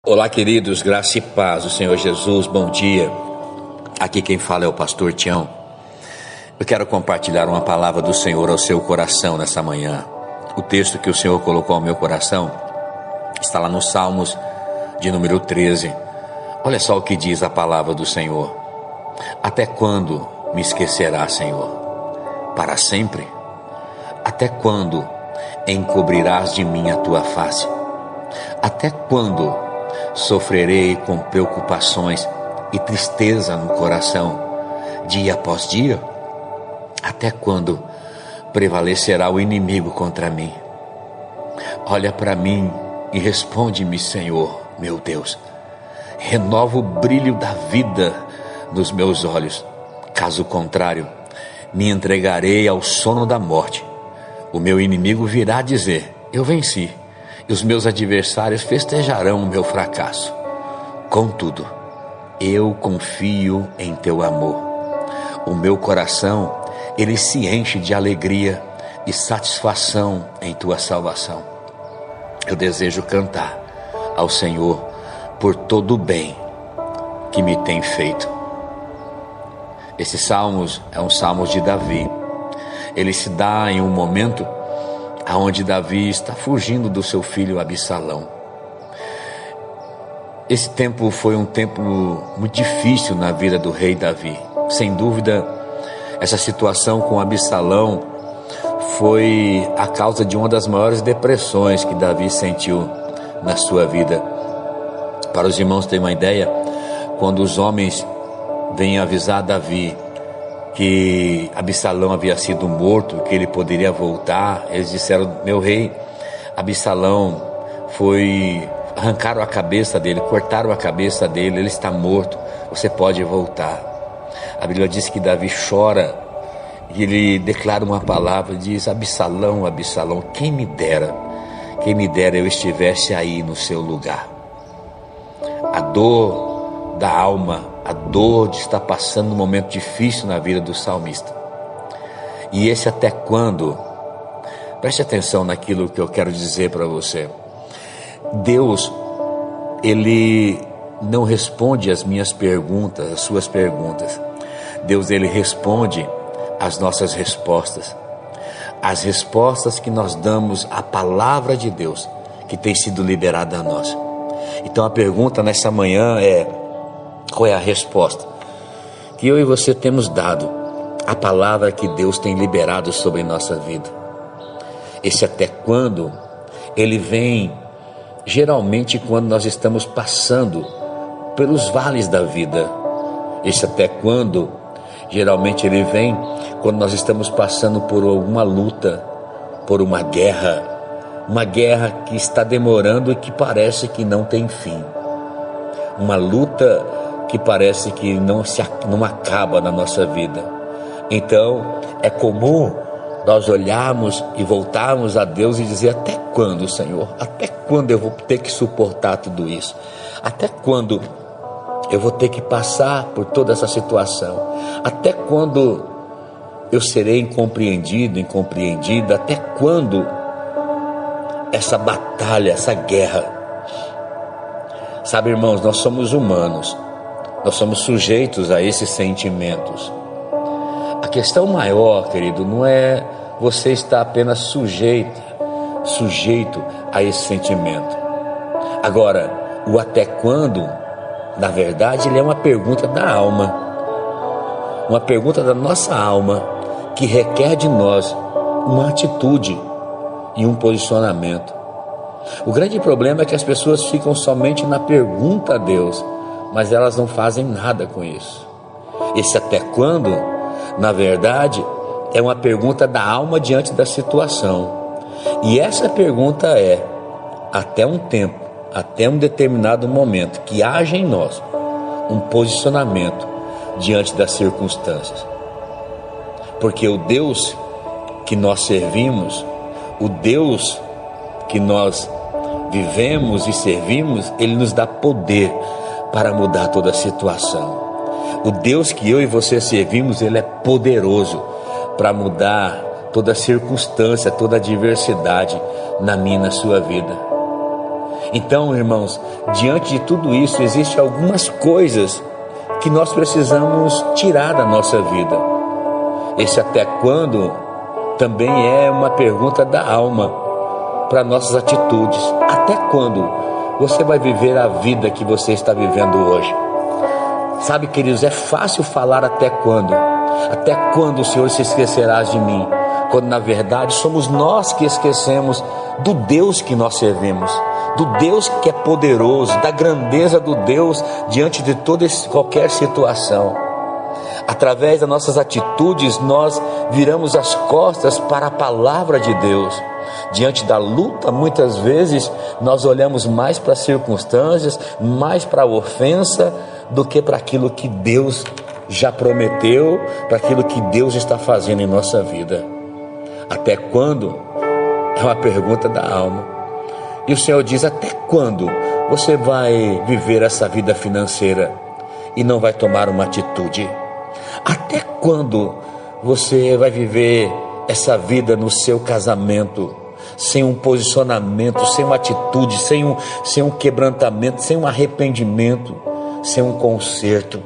Olá, queridos, graça e paz do Senhor Jesus, bom dia. Aqui quem fala é o pastor Tião. Eu quero compartilhar uma palavra do Senhor ao seu coração nessa manhã. O texto que o Senhor colocou ao meu coração está lá no Salmos de número 13. Olha só o que diz a palavra do Senhor. Até quando me esquecerás, Senhor? Para sempre? Até quando encobrirás de mim a tua face? Até quando sofrerei com preocupações e tristeza no coração, dia após dia? Até quando prevalecerá o inimigo contra mim? Olha para mim e responde-me, Senhor, meu Deus. Renova o brilho da vida nos meus olhos. Caso contrário, me entregarei ao sono da morte. O meu inimigo virá dizer: eu venci. E os meus adversários festejarão o meu fracasso. Contudo, eu confio em teu amor. O meu coração, ele se enche de alegria e satisfação em tua salvação. Eu desejo cantar ao Senhor por todo o bem que me tem feito. Esse Salmos é um Salmos de Davi. Ele se dá em um momento aonde Davi está fugindo do seu filho Absalão. Esse tempo foi um tempo muito difícil na vida do rei Davi. Sem dúvida, essa situação com Absalão foi a causa de uma das maiores depressões que Davi sentiu na sua vida. Para os irmãos terem uma ideia, quando os homens vêm avisar Davi que Absalão havia sido morto, que ele poderia voltar, eles disseram: meu rei, Absalão arrancaram a cabeça dele, cortaram a cabeça dele, ele está morto, você pode voltar. A Bíblia diz que Davi chora e ele declara uma palavra, diz: Absalão, Absalão, quem me dera eu estivesse aí no seu lugar. A dor da alma, a dor de estar passando um momento difícil na vida do salmista. E esse até quando? Preste atenção naquilo que eu quero dizer para você. Deus, ele não responde às minhas perguntas, às suas perguntas. Deus, ele responde às nossas respostas. As respostas que nós damos à palavra de Deus, que tem sido liberada a nós. Então a pergunta nessa manhã é: qual é a resposta que eu e você temos dado à palavra que Deus tem liberado sobre nossa vida? Esse até quando, ele vem geralmente quando nós estamos passando pelos vales da vida. Esse até quando, geralmente ele vem quando nós estamos passando por alguma luta, por uma guerra que está demorando e que parece que não tem fim. Uma luta que parece que não acaba na nossa vida. Então é comum nós olharmos e voltarmos a Deus e dizer: até quando, Senhor? Até quando eu vou ter que suportar tudo isso? Até quando eu vou ter que passar por toda essa situação? Até quando eu serei incompreendido, incompreendida? Até quando essa batalha, essa guerra? Sabe, irmãos, nós somos humanos. Nós somos sujeitos a esses sentimentos. A questão maior, querido, não é você estar apenas sujeito a esse sentimento. Agora, o até quando, na verdade, ele é uma pergunta da alma. Uma pergunta da nossa alma, que requer de nós uma atitude e um posicionamento. O grande problema é que as pessoas ficam somente na pergunta a Deus, mas elas não fazem nada com isso. Esse até quando, na verdade, é uma pergunta da alma diante da situação. E essa pergunta é: até um tempo, até um determinado momento, que haja em nós um posicionamento diante das circunstâncias. Porque o Deus que nós servimos, o Deus que nós vivemos e servimos, ele nos dá poder para mudar toda a situação. O Deus que eu e você servimos, ele é poderoso para mudar toda circunstância, toda adversidade na minha e na sua vida. Então, irmãos, diante de tudo isso, existem algumas coisas que nós precisamos tirar da nossa vida. Esse até quando também é uma pergunta da alma para nossas atitudes. Até quando você vai viver a vida que você está vivendo hoje? Sabe, queridos, é fácil falar até quando. Até quando o Senhor se esquecerá de mim? Quando na verdade somos nós que esquecemos do Deus que nós servimos, do Deus que é poderoso, da grandeza do Deus diante de toda qualquer situação. Através das nossas atitudes, nós viramos as costas para a palavra de Deus. Diante da luta, muitas vezes, nós olhamos mais para as circunstâncias, mais para a ofensa, do que para aquilo que Deus já prometeu, para aquilo que Deus está fazendo em nossa vida. Até quando? É uma pergunta da alma. E o Senhor diz: até quando você vai viver essa vida financeira e não vai tomar uma atitude? Até quando você vai viver essa vida no seu casamento sem um posicionamento, sem uma atitude, sem um quebrantamento, sem um arrependimento, sem um conserto?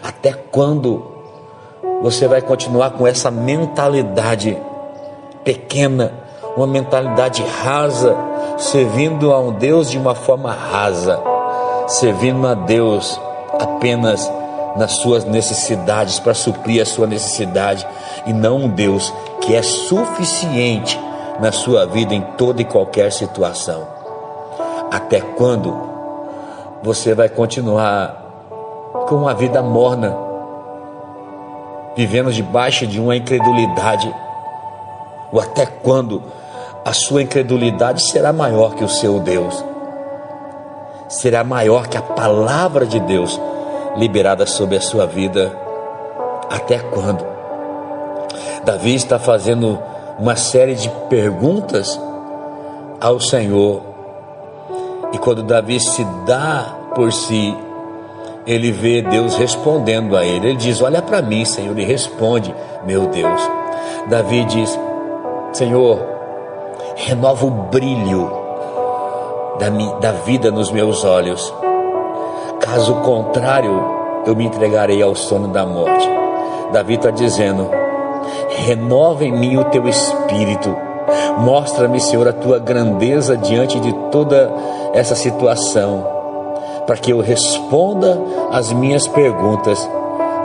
Até quando você vai continuar com essa mentalidade pequena, uma mentalidade rasa, servindo a um Deus de uma forma rasa, servindo a Deus apenas nas suas necessidades, para suprir a sua necessidade, e não um Deus que é suficiente na sua vida em toda e qualquer situação? Até quando você vai continuar com uma vida morna, vivendo debaixo de uma incredulidade? Ou até quando a sua incredulidade será maior que o seu Deus? Será maior que a palavra de Deus liberada sobre a sua vida? Até quando? Davi está fazendo uma série de perguntas ao Senhor, e quando Davi se dá por si, ele vê Deus respondendo a ele. Ele diz: olha para mim, Senhor, e responde, meu Deus. Davi diz: Senhor, renova o brilho da vida nos meus olhos, caso contrário eu me entregarei ao sono da morte. Davi está dizendo: renova em mim o teu espírito, mostra-me, Senhor, a tua grandeza diante de toda essa situação, para que eu responda as minhas perguntas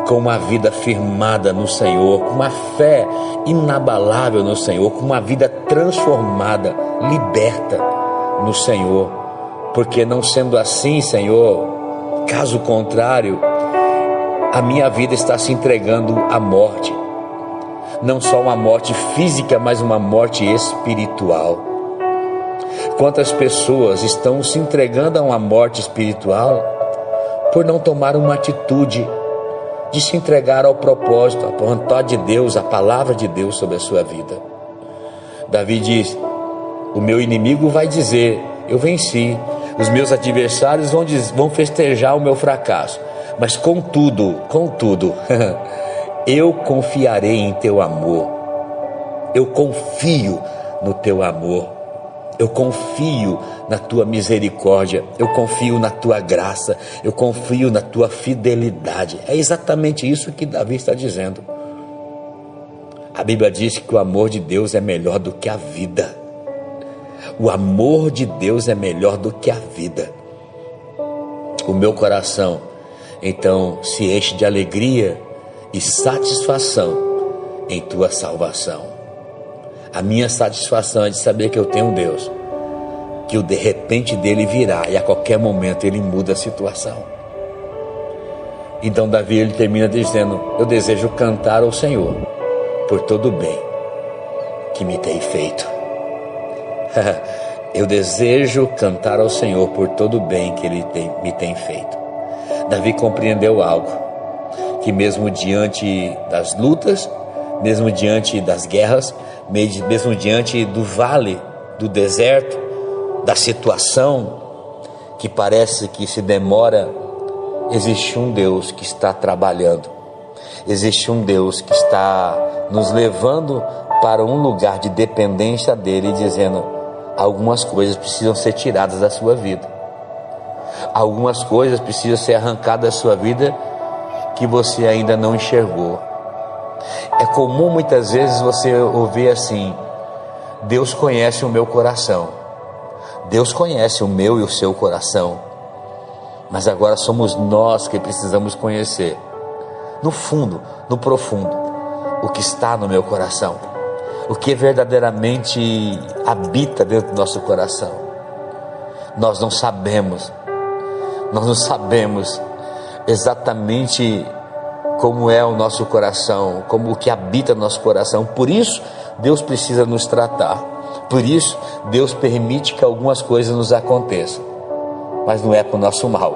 com uma vida firmada no Senhor, com uma fé inabalável no Senhor, com uma vida transformada, liberta no Senhor. Porque não sendo assim, Senhor, caso contrário, a minha vida está se entregando à morte. Não só uma morte física, mas uma morte espiritual. Quantas pessoas estão se entregando a uma morte espiritual por não tomar uma atitude de se entregar ao propósito, à vontade de Deus, à palavra de Deus sobre a sua vida? Davi diz: o meu inimigo vai dizer, eu venci. Os meus adversários vão festejar o meu fracasso. Mas contudo, eu confiarei em teu amor. Eu confio no teu amor. Eu confio na tua misericórdia. Eu confio na tua graça. Eu confio na tua fidelidade. É exatamente isso que Davi está dizendo. A Bíblia diz que o amor de Deus é melhor do que a vida. O amor de Deus é melhor do que a vida. O meu coração, então, se enche de alegria e satisfação em tua salvação. A minha satisfação é de saber que eu tenho um Deus, que o de repente dele virá e a qualquer momento ele muda a situação. Então Davi, ele termina dizendo: eu desejo cantar ao Senhor por todo o bem que me tem feito. Eu desejo cantar ao Senhor por todo o bem que Ele me tem feito. Davi compreendeu algo, que mesmo diante das lutas, mesmo diante das guerras, mesmo diante do vale, do deserto, da situação que parece que se demora, existe um Deus que está trabalhando, existe um Deus que está nos levando para um lugar de dependência dele, dizendo: algumas coisas precisam ser tiradas da sua vida. Algumas coisas precisam ser arrancadas da sua vida que você ainda não enxergou. É comum muitas vezes você ouvir assim: Deus conhece o meu coração. Deus conhece o meu e o seu coração. Mas agora somos nós que precisamos conhecer, no fundo, no profundo, o que está no meu coração, o que verdadeiramente habita dentro do nosso coração. Nós não sabemos exatamente como é o nosso coração, como o que habita no nosso coração. Por isso Deus precisa nos tratar, por isso Deus permite que algumas coisas nos aconteçam, mas não é para o nosso mal.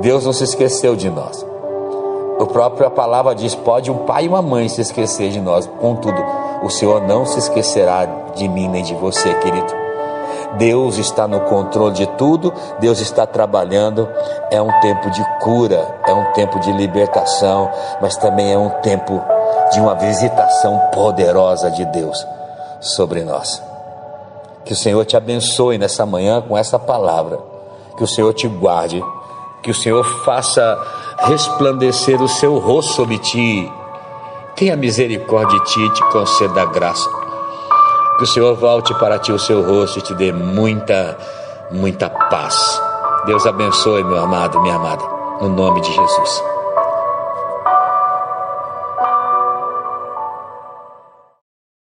Deus não se esqueceu de nós. A própria palavra diz: pode um pai e uma mãe se esquecer de nós, contudo o Senhor não se esquecerá de mim nem de você, querido. Deus está no controle de tudo, Deus está trabalhando. É um tempo de cura, é um tempo de libertação, mas também é um tempo de uma visitação poderosa de Deus sobre nós. Que o Senhor te abençoe nessa manhã com essa palavra, que o Senhor te guarde, que o Senhor faça resplandecer o seu rosto sobre ti, tenha misericórdia de ti e te conceda graça. Que o Senhor volte para ti o seu rosto e te dê muita paz. Deus abençoe, meu amado, minha amada, no nome de Jesus.